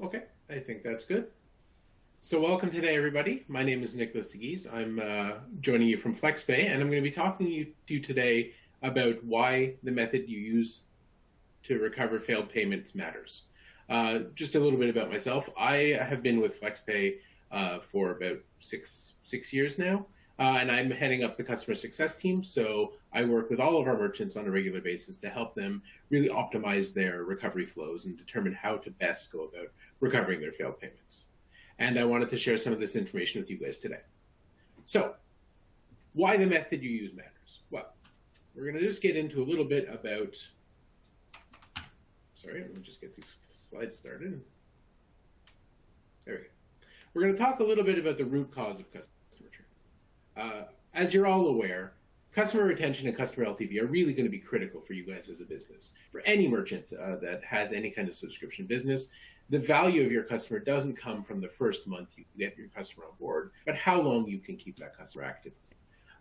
Okay, I think that's good. So welcome today, everybody. My name is Nicholas DeGeese. I'm joining you from FlexPay, and I'm going to be talking to you today about why the method you use to recover failed payments matters. Just a little bit about myself. I have been with FlexPay for about six years now, and I'm heading up the customer success team. So I work with all of our merchants on a regular basis to help them really optimize their recovery flows and determine how to best go about recovering their failed payments. And I wanted to share some of this information with you guys today. So, why the method you use matters? Well, we're going to just get into a little bit about, let me just get these slides started. There we go. We're going to talk a little bit about the root cause of customer churn. As you're all aware, customer retention and customer LTV are really going to be critical for you guys as a business. For any merchant that has any kind of subscription business, the value of your customer doesn't come from the first month you get your customer on board, but how long you can keep that customer active.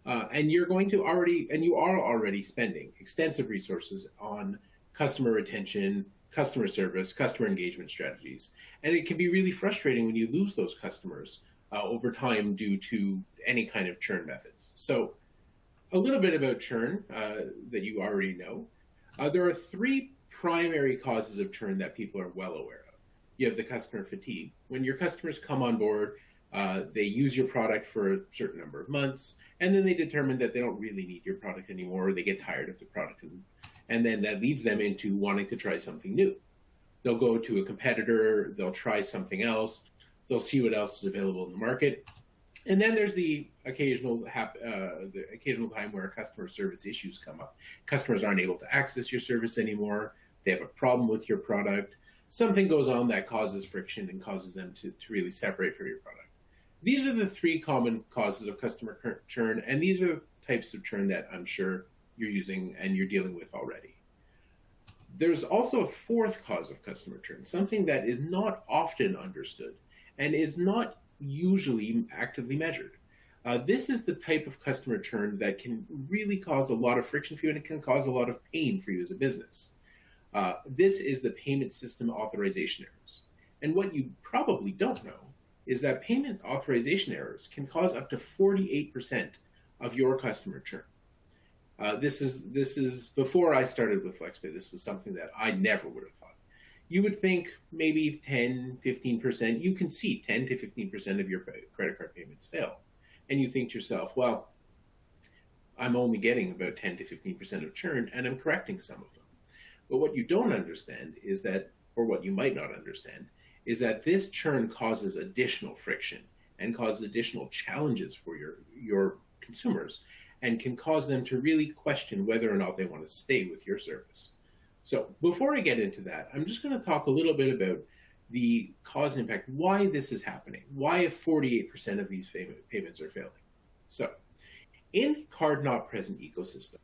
And you are already spending extensive resources on customer retention, customer service, customer engagement strategies. And it can be really frustrating when you lose those customers over time due to any kind of churn methods. So a little bit about churn that you already know. There are three primary causes of churn that people are well aware of. You have the customer fatigue. When your customers come on board, they use your product for a certain number of months, and then they determine that they don't really need your product anymore, or they get tired of the product, and then that leads them into wanting to try something new. They'll go to a competitor, they'll try something else, they'll see what else is available in the market. And then there's the occasional time where customer service issues come up. Customers aren't able to access your service anymore. They have a problem with your product. Something goes on that causes friction and causes them to really separate from your product. These are the three common causes of customer churn, and these are the types of churn that I'm sure you're using and you're dealing with already. There's also a fourth cause of customer churn, something that is not often understood and is not usually actively measured. This is the type of customer churn that can really cause a lot of friction for you, and it can cause a lot of pain for you as a business. This is the payment system authorization errors. And what you probably don't know is that payment authorization errors can cause up to 48% of your customer churn. This is before I started with FlexPay. This was something that I never would have thought. You would think maybe 10, 15%, you can see 10 to 15% of your credit card payments fail. And you think to yourself, well, I'm only getting about 10 to 15% of churn, and I'm correcting some of them. But what you don't understand is that, or what you might not understand, is that this churn causes additional friction and causes additional challenges for your consumers, and can cause them to really question whether or not they want to stay with your service. So before I get into that, I'm just going to talk a little bit about the cause and impact, why this is happening, why 48% of these payments are failing. So in the card not present ecosystem,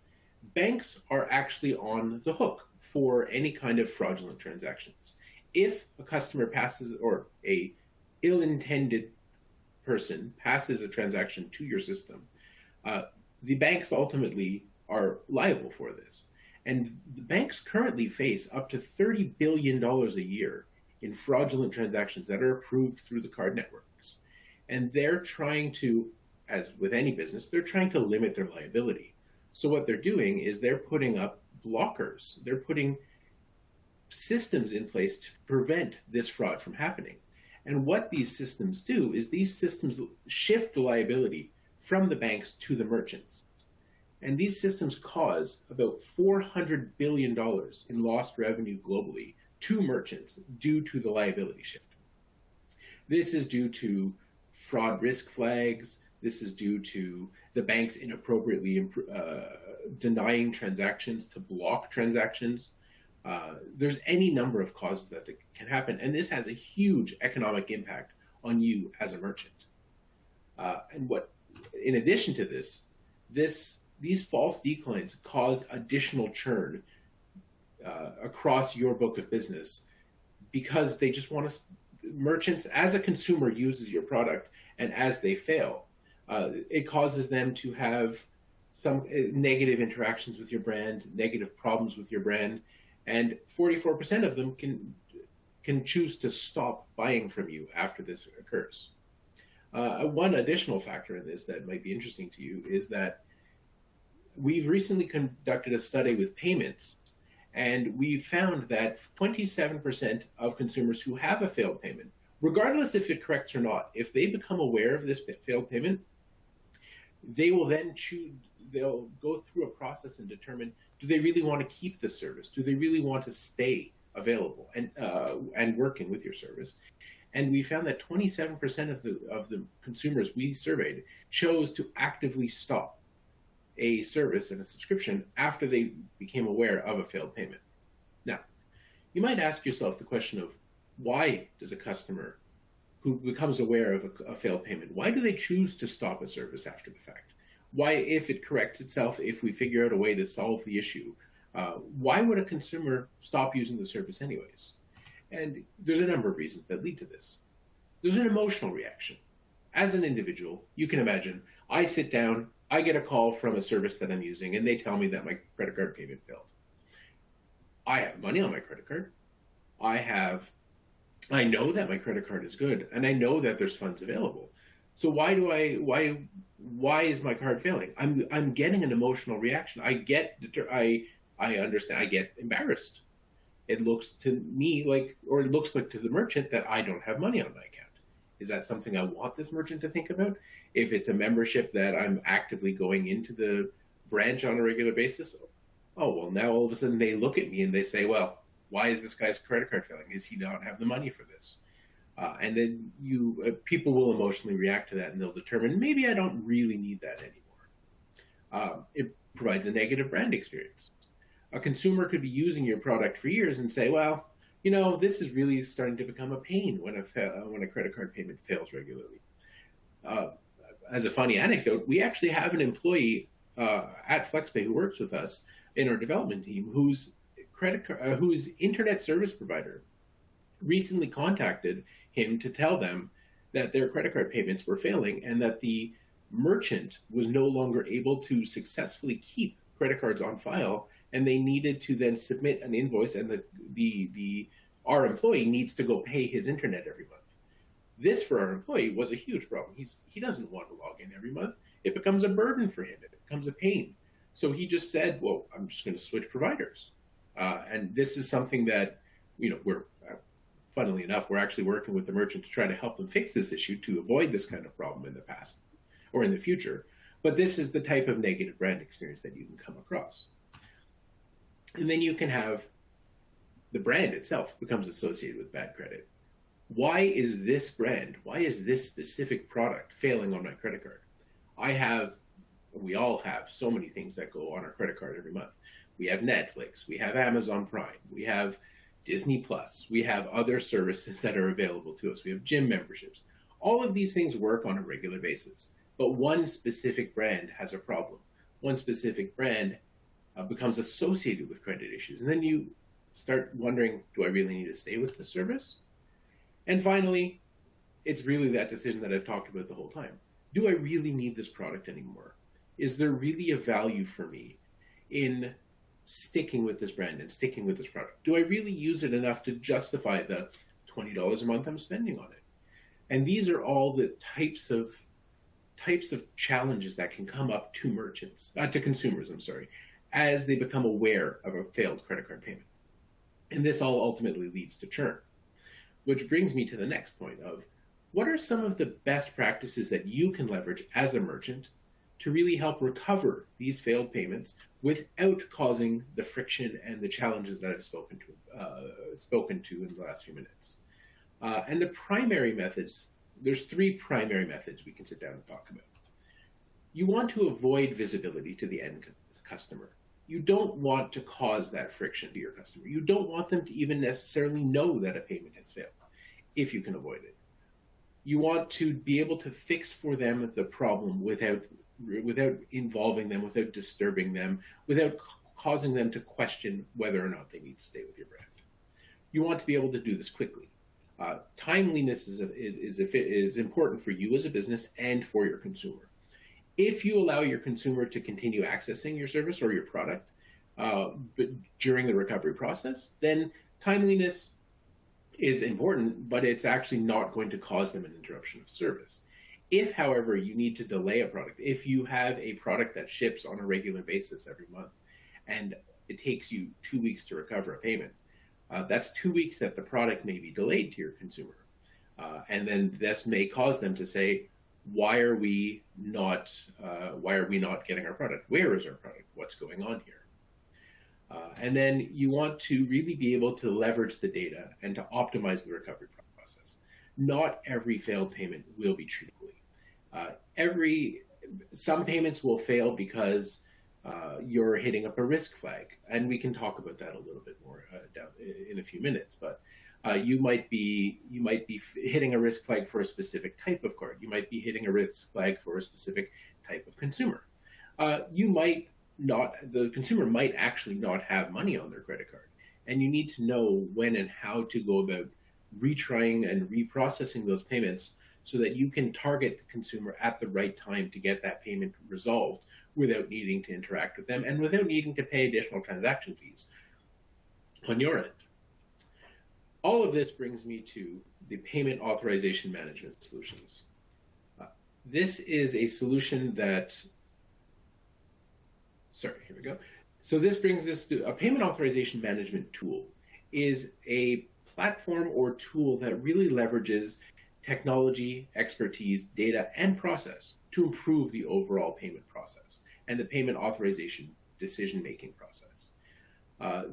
banks are actually on the hook for any kind of fraudulent transactions. If a customer passes, or a ill-intended person passes a transaction to your system, the banks ultimately are liable for this. And the banks currently face up to $30 billion a year in fraudulent transactions that are approved through the card networks. And they're trying to, as with any business, they're trying to limit their liability. So what they're doing is they're putting up blockers. They're putting systems in place to prevent this fraud from happening. And what these systems do is these systems shift the liability from the banks to the merchants. And these systems cause about $400 billion in lost revenue globally to merchants due to the liability shift. This is due to fraud risk flags. This is due to the banks inappropriately denying transactions to block transactions. There's any number of causes that can happen, and this has a huge economic impact on you as a merchant. In addition to this, these false declines cause additional churn across your book of business, because they just want to, merchants, as a consumer uses your product, and as they fail, it causes them to have some negative interactions with your brand, negative problems with your brand, and 44% of them can can choose to stop buying from you after this occurs. One additional factor in this that might be interesting to you is that we've recently conducted a study with payments, and we found that 27% of consumers who have a failed payment, regardless if it corrects or not, if they become aware of this failed payment, they will then they'll go through a process and determine, do they really want to keep the service? Do they really want to stay available and working with your service? And we found that 27% of the consumers we surveyed chose to actively stop a service and a subscription after they became aware of a failed payment. Now, you might ask yourself the question of, why does a customer who becomes aware of a failed payment, why do they choose to stop a service after the fact? Why, if it corrects itself, if we figure out a way to solve the issue, why would a consumer stop using the service anyways? And there's a number of reasons that lead to this. There's an emotional reaction. As an individual, you can imagine, I sit down, I get a call from a service that I'm using, and they tell me that my credit card payment failed. I have money on my credit card. I know that my credit card is good, and I know that there's funds available. So why is my card failing? I'm getting an emotional reaction. I understand. I get embarrassed. It looks to me like, or it looks like to the merchant, that I don't have money on my account. Is that something I want this merchant to think about? If it's a membership that I'm actively going into the branch on a regular basis, oh, well, now all of a sudden they look at me and they say, well, why is this guy's credit card failing? Does he not have the money for this? And then people will emotionally react to that, and they'll determine, maybe I don't really need that anymore. It provides a negative brand experience. A consumer could be using your product for years and say, well, you know, this is really starting to become a pain when a credit card payment fails regularly. As a funny anecdote, we actually have an employee at FlexPay who works with us in our development team whose internet service provider recently contacted him to tell them that their credit card payments were failing and that the merchant was no longer able to successfully keep credit cards on file, and they needed to then submit an invoice, and our employee needs to go pay his internet every month. This, for our employee, was a huge problem. He doesn't want to log in every month. It becomes a burden for him. It becomes a pain. So he just said, well, I'm just going to switch providers. And this is something that, funnily enough, we're actually working with the merchant to try to help them fix this issue to avoid this kind of problem in the past or in the future. But this is the type of negative brand experience that you can come across. And then you can have the brand itself becomes associated with bad credit. Why is this brand, why is this specific product failing on my credit card? We all have so many things that go on our credit card every month. We have Netflix, we have Amazon Prime, we have Disney Plus, we have other services that are available to us. We have gym memberships. All of these things work on a regular basis, but one specific brand has a problem. One specific brand becomes associated with credit issues. And then you start wondering, do I really need to stay with the service? And finally, it's really that decision that I've talked about the whole time. Do I really need this product anymore? Is there really a value for me in sticking with this brand and sticking with this product? Do I really use it enough to justify the $20 a month I'm spending on it? And these are all the types of challenges that can come up to consumers, as they become aware of a failed credit card payment. And this all ultimately leads to churn, which brings me to the next point of, what are some of the best practices that you can leverage as a merchant to really help recover these failed payments without causing the friction and the challenges that I've spoken to in the last few minutes? And the primary methods, there's 3 primary methods we can sit down and talk about. You want to avoid visibility to the end customer. You don't want to cause that friction to your customer. You don't want them to even necessarily know that a payment has failed, if you can avoid it. You want to be able to fix for them the problem without involving them, without disturbing them, without causing them to question whether or not they need to stay with your brand. You want to be able to do this quickly. Timeliness is important for you as a business and for your consumer. If you allow your consumer to continue accessing your service or your product but during the recovery process, then timeliness is important, but it's actually not going to cause them an interruption of service. If, however, you need to delay a product, if you have a product that ships on a regular basis every month and it takes you 2 weeks to recover a payment, that's 2 weeks that the product may be delayed to your consumer. And then this may cause them to say, why are we not getting our product? Where is our product? What's going on here? And then you want to really be able to leverage the data and to optimize the recovery process. Not every failed payment will be treated equally. Some payments will fail because you're hitting up a risk flag, and we can talk about that a little bit more down in a few minutes. But you might be hitting a risk flag for a specific type of card. You might be hitting a risk flag for a specific type of consumer. The consumer might actually not have money on their credit card, and you need to know when and how to go about retrying and reprocessing those payments so that you can target the consumer at the right time to get that payment resolved without needing to interact with them and without needing to pay additional transaction fees on your end. All of this brings me to the payment authorization management solutions. This is a solution that, here we go. So this brings us to a payment authorization management tool is a platform or tool that really leverages technology, expertise, data, and process to improve the overall payment process and the payment authorization decision-making process.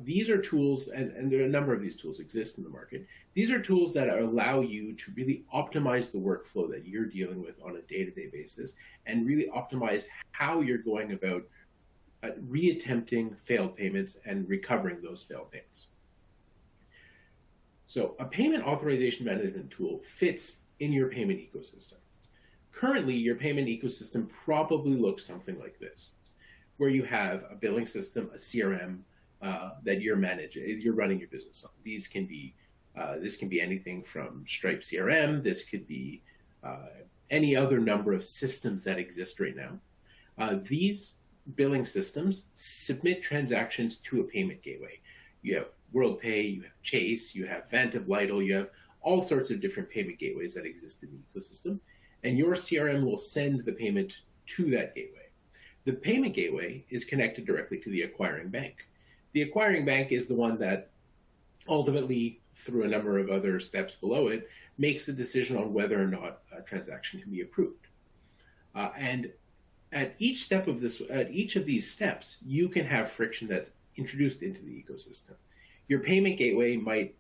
These are tools, and there are a number of these tools exist in the market. These are tools that allow you to really optimize the workflow that you're dealing with on a day-to-day basis and really optimize how you're going about reattempting failed payments and recovering those failed payments. So a payment authorization management tool fits in your payment ecosystem. Currently, your payment ecosystem probably looks something like this, where you have a billing system, a CRM that you're managing, you're running your business on. These can be, this can be anything from Stripe CRM. This could be any other number of systems that exist right now. These billing systems submit transactions to a payment gateway. You have WorldPay, you have Chase, you have Vantiv Lytle, you have all sorts of different payment gateways that exist in the ecosystem, and your CRM will send the payment to that gateway. The payment gateway is connected directly to the acquiring bank. The acquiring bank is the one that ultimately, through a number of other steps below it, makes the decision on whether or not a transaction can be approved. And at each of these steps, you can have friction that's introduced into the ecosystem. Your payment gateway might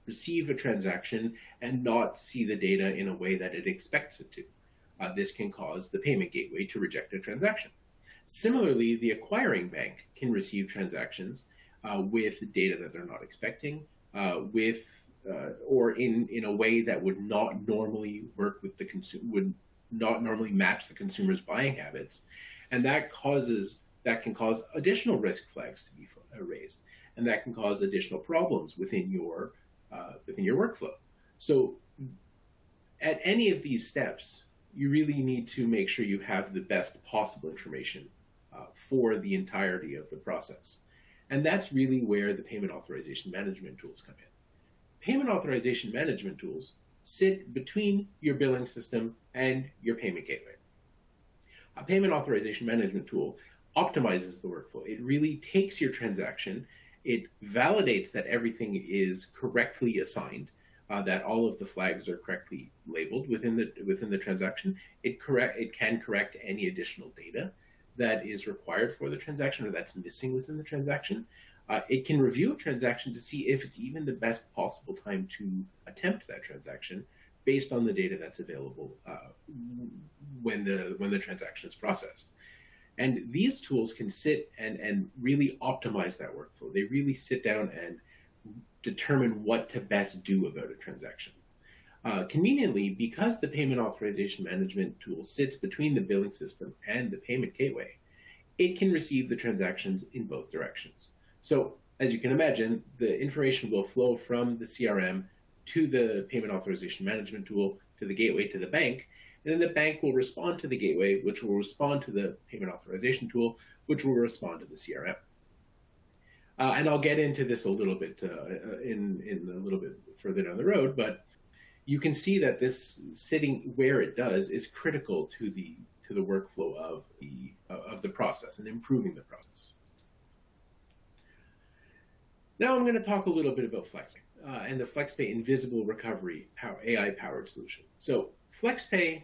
receive a transaction and not see the data in a way that it expects it to. This can cause the payment gateway to reject a transaction. Similarly, the acquiring bank can receive transactions with data that they're not expecting, or in a way that would not normally work with the consumer, would not normally match the consumer's buying habits, and that can cause additional risk flags to be raised, and that can cause additional problems within your workflow. So, at any of these steps, you really need to make sure you have the best possible information for the entirety of the process. And that's really where the payment authorization management tools come in. Payment authorization management tools sit between your billing system and your payment gateway. A payment authorization management tool optimizes the workflow. It really takes your transaction, it validates that everything is correctly assigned, that all of the flags are correctly labeled within the transaction. It can correct any additional data that is required for the transaction or that's missing within the transaction. It can review a transaction to see if it's even the best possible time to attempt that transaction based on the data that's available when the transaction is processed. And these tools can sit and really optimize that workflow. They really sit down and determine what to best do about a transaction. Conveniently, because the payment authorization management tool sits between the billing system and the payment gateway, it can receive the transactions in both directions. So, as you can imagine, the information will flow from the CRM to the payment authorization management tool, to the gateway, to the bank, and then the bank will respond to the gateway, which will respond to the payment authorization tool, which will respond to the CRM. And I'll get into this a little bit in a little bit further down the road, but you can see that this sitting where it does is critical to the workflow of the process and improving the process. Now I'm going to talk a little bit about FlexPay and the FlexPay Invisible Recovery AI-powered solution. So FlexPay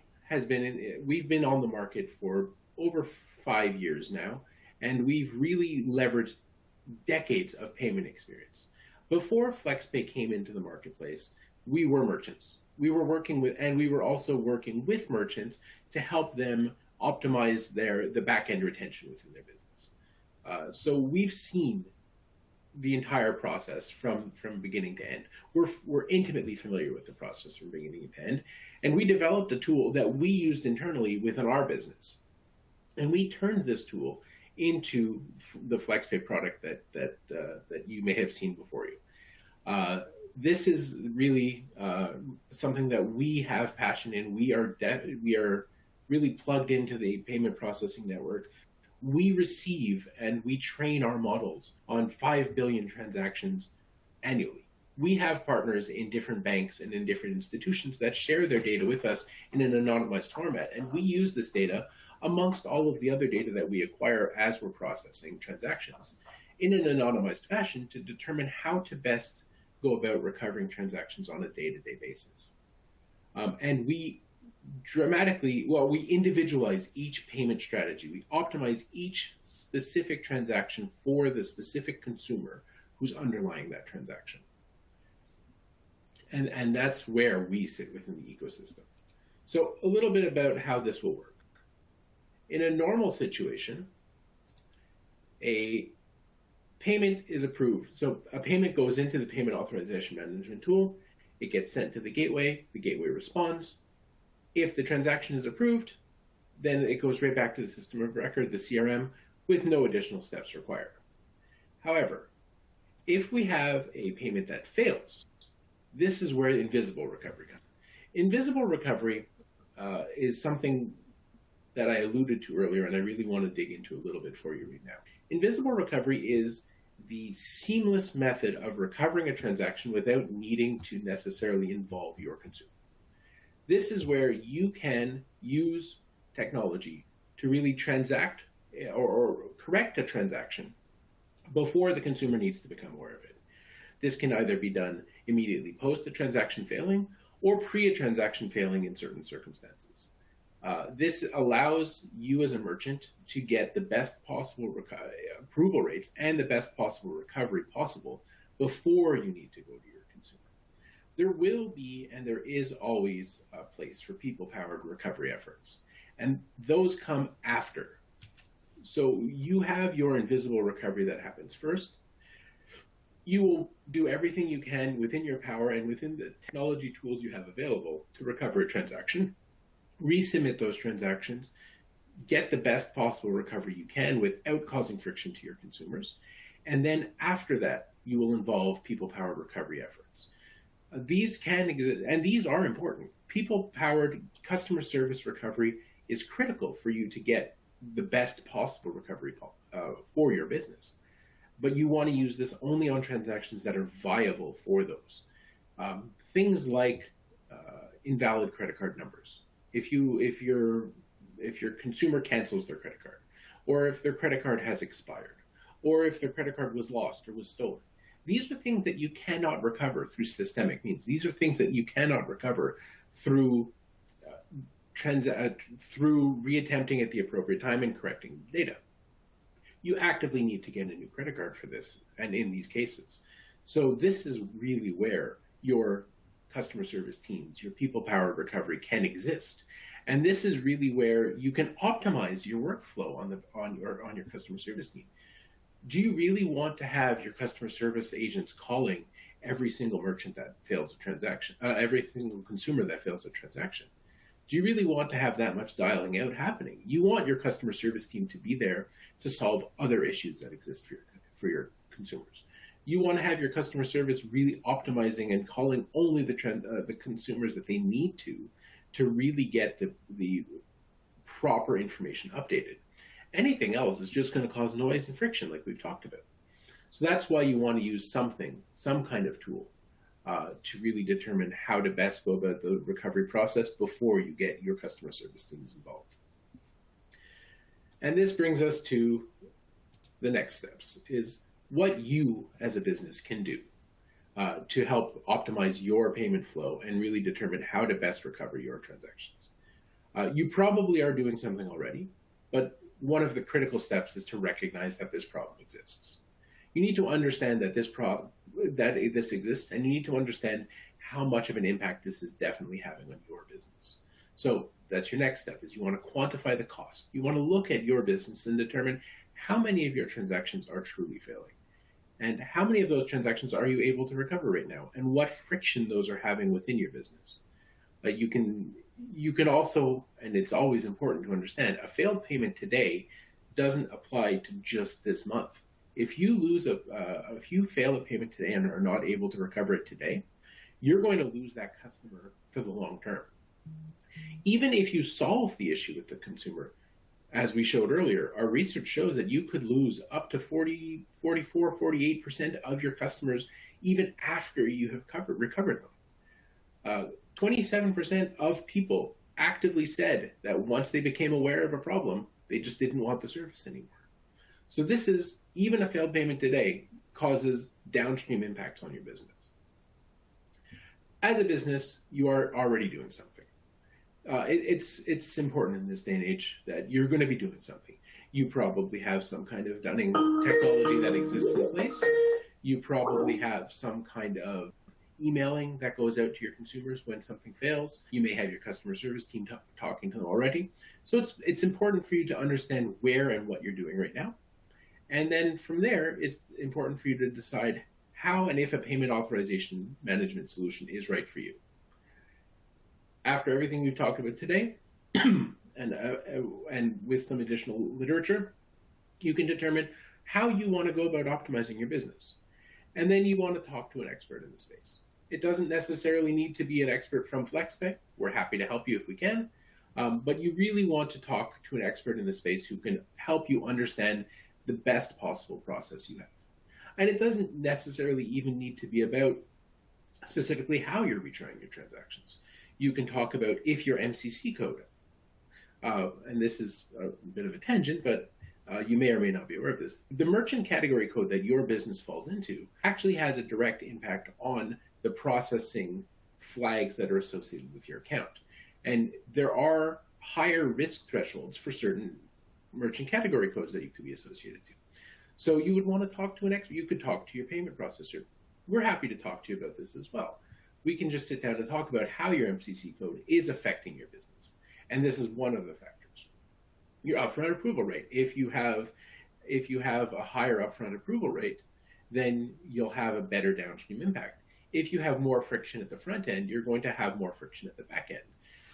we've been on the market for over 5 years now, and we've really leveraged decades of payment experience. Before FlexPay came into the marketplace, we were merchants. We were working with, and we were also working with merchants to help them optimize the back-end retention within their business. So we've seen the entire process from beginning to end. We're intimately familiar with the process from beginning to end, and we developed a tool that we used internally within our business, and we turned this tool into the FlexPay product that you may have seen before you. This is really something that we have passion in. We are really plugged into the payment processing network. We receive and we train our models on 5 billion transactions annually. We have partners in different banks and in different institutions that share their data with us in an anonymized format. And we use this data amongst all of the other data that we acquire as we're processing transactions in an anonymized fashion to determine how to best go about recovering transactions on a day-to-day basis. And we we individualize each payment strategy. We optimize each specific transaction for the specific consumer who's underlying that transaction. And that's where we sit within the ecosystem. So a little bit about how this will work. In a normal situation, a payment is approved. So a payment goes into the payment authorization management tool. It gets sent to the gateway responds. If the transaction is approved, then it goes right back to the system of record, the CRM, with no additional steps required. However, if we have a payment that fails, this is where invisible recovery comes. Invisible recovery is something that I alluded to earlier, and I really want to dig into a little bit for you right now. Invisible recovery is the seamless method of recovering a transaction without needing to necessarily involve your consumer. This is where you can use technology to really transact or correct a transaction before the consumer needs to become aware of it. This can either be done immediately post a transaction failing or pre a transaction failing in certain circumstances. This allows you as a merchant to get the best possible approval rates and the best possible recovery possible before you need to go to your consumer. There will be, and there is always a place for people-powered recovery efforts, and those come after. So you have your invisible recovery that happens first. You will do everything you can within your power and within the technology tools you have available to recover a transaction, resubmit those transactions, get the best possible recovery you can without causing friction to your consumers. And then after that, you will involve people-powered recovery efforts. These can exist, and these are important. People-powered customer service recovery is critical for you to get the best possible recovery for your business. But you want to use this only on transactions that are viable for those. Things like invalid credit card numbers. If your consumer cancels their credit card, or if their credit card has expired, or if their credit card was lost or was stolen. These are things that you cannot recover through systemic means. These are things that you cannot recover through reattempting at the appropriate time and correcting data. You actively need to get a new credit card for this, and in these cases. So this is really where your customer service teams, your people-powered recovery can exist. And this is really where you can optimize your workflow on your customer service team. Do you really want to have your customer service agents calling every single merchant that fails a transaction, every single consumer that fails a transaction? Do you really want to have that much dialing out happening? You want your customer service team to be there to solve other issues that exist for your consumers. You want to have your customer service really optimizing and calling only the consumers that they need to really get the proper information updated. Anything else is just going to cause noise and friction like we've talked about. So that's why you want to use something, some kind of tool, to really determine how to best go about the recovery process before you get your customer service teams involved. And this brings us to the next steps, is what you as a business can do to help optimize your payment flow and really determine how to best recover your transactions. You probably are doing something already, but one of the critical steps is to recognize that this problem exists. You need to understand that this exists, and you need to understand how much of an impact this is definitely having on your business. So that's your next step, is you want to quantify the cost. You want to look at your business and determine how many of your transactions are truly failing, and how many of those transactions are you able to recover right now, and what friction those are having within your business. You can also, and it's always important to understand, a failed payment today doesn't apply to just this month. If you fail a payment today and are not able to recover it today, you're going to lose that customer for the long term. Even if you solve the issue with the consumer, as we showed earlier, our research shows that you could lose up to 40, 44, 48% of your customers even after you have recovered them. 27% of people actively said that once they became aware of a problem, they just didn't want the service anymore. So this is, even a failed payment today causes downstream impacts on your business. As a business, you are already doing something. It's important in this day and age that you're going to be doing something. You probably have some kind of dunning technology that exists in place. You probably have some kind of emailing that goes out to your consumers when something fails. You may have your customer service team talking to them already. So it's important for you to understand where and what you're doing right now. And then from there, it's important for you to decide how and if a payment authorization management solution is right for you. After everything we've talked about today, and with some additional literature, you can determine how you want to go about optimizing your business. And then you want to talk to an expert in the space. It doesn't necessarily need to be an expert from FlexPay. We're happy to help you if we can. But you really want to talk to an expert in the space who can help you understand the best possible process you have. And it doesn't necessarily even need to be about specifically how you're retrying your transactions. You can talk about if your MCC code, and this is a bit of a tangent, but you may or may not be aware of this. The merchant category code that your business falls into actually has a direct impact on the processing flags that are associated with your account. And there are higher risk thresholds for certain merchant category codes that you could be associated to. So you would want to talk to an expert. You could talk to your payment processor. We're happy to talk to you about this as well. We can just sit down and talk about how your MCC code is affecting your business. And this is one of the factors. Your upfront approval rate. If you have a higher upfront approval rate, then you'll have a better downstream impact. If you have more friction at the front end, you're going to have more friction at the back end.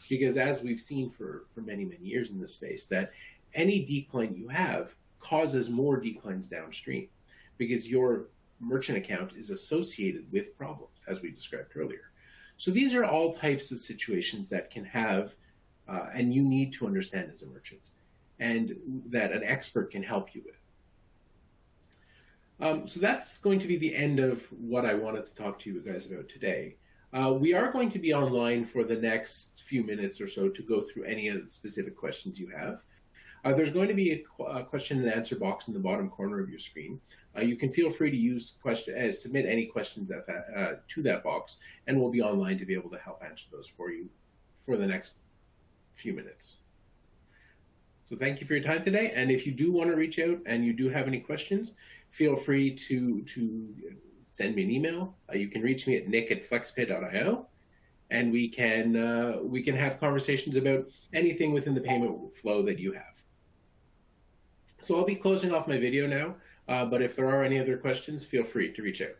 Because as we've seen for many, many years in this space, that any decline you have causes more declines downstream, because your merchant account is associated with problems, as we described earlier. So these are all types of situations that can have, and you need to understand as a merchant, and that an expert can help you with. So that's going to be the end of what I wanted to talk to you guys about today. We are going to be online for the next few minutes or so to go through any of the specific questions you have. There's going to be a question and answer box in the bottom corner of your screen. You can feel free to submit any questions to that box, and we'll be online to be able to help answer those for you for the next few minutes. So thank you for your time today, and if you do want to reach out and you do have any questions, feel free to send me an email. You can reach me at nick@flexpay.io, and we can have conversations about anything within the payment flow that you have. So I'll be closing off my video now, but if there are any other questions, feel free to reach out.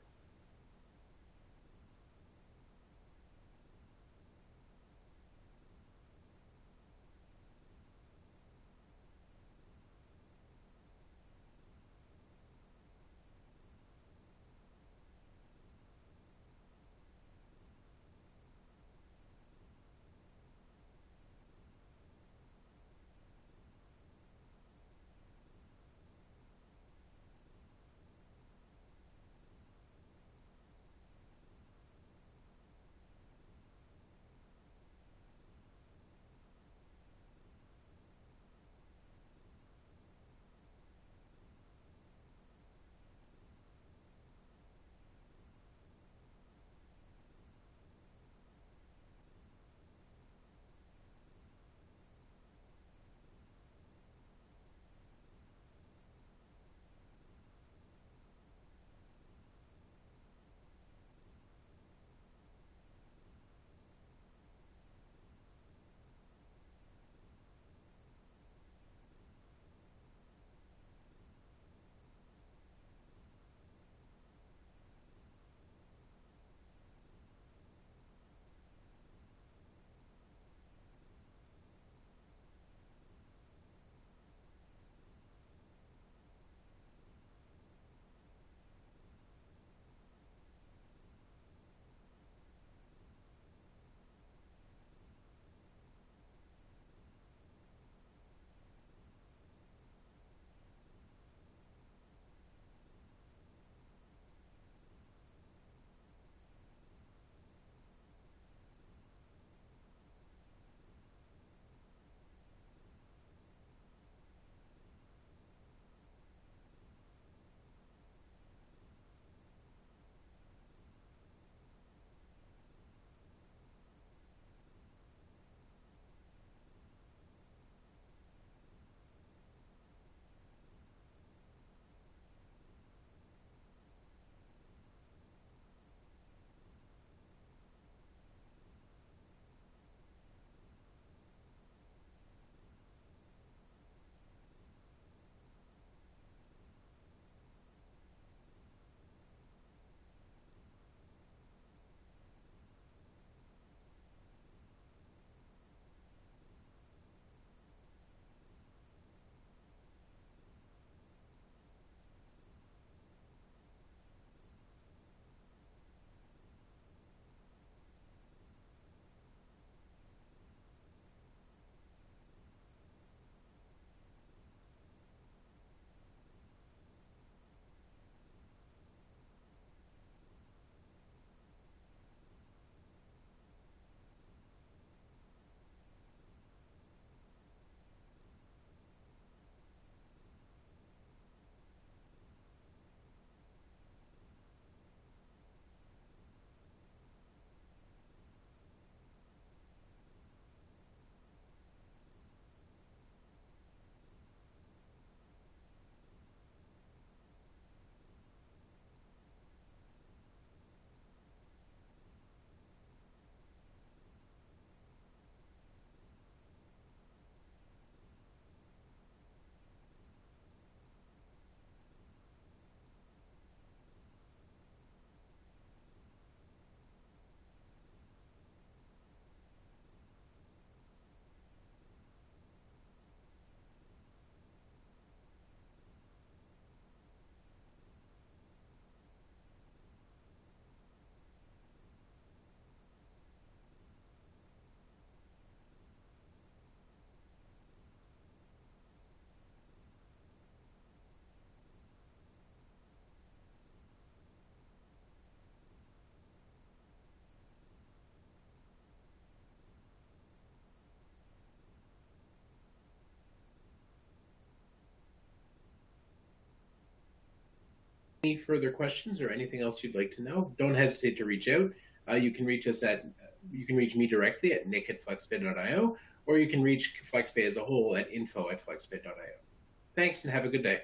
any further questions or anything else you'd like to know, don't hesitate to reach out. You can reach me directly at nick@flexpay.io, or you can reach FlexPay as a whole at info@flexpay.io. Thanks and have a good day.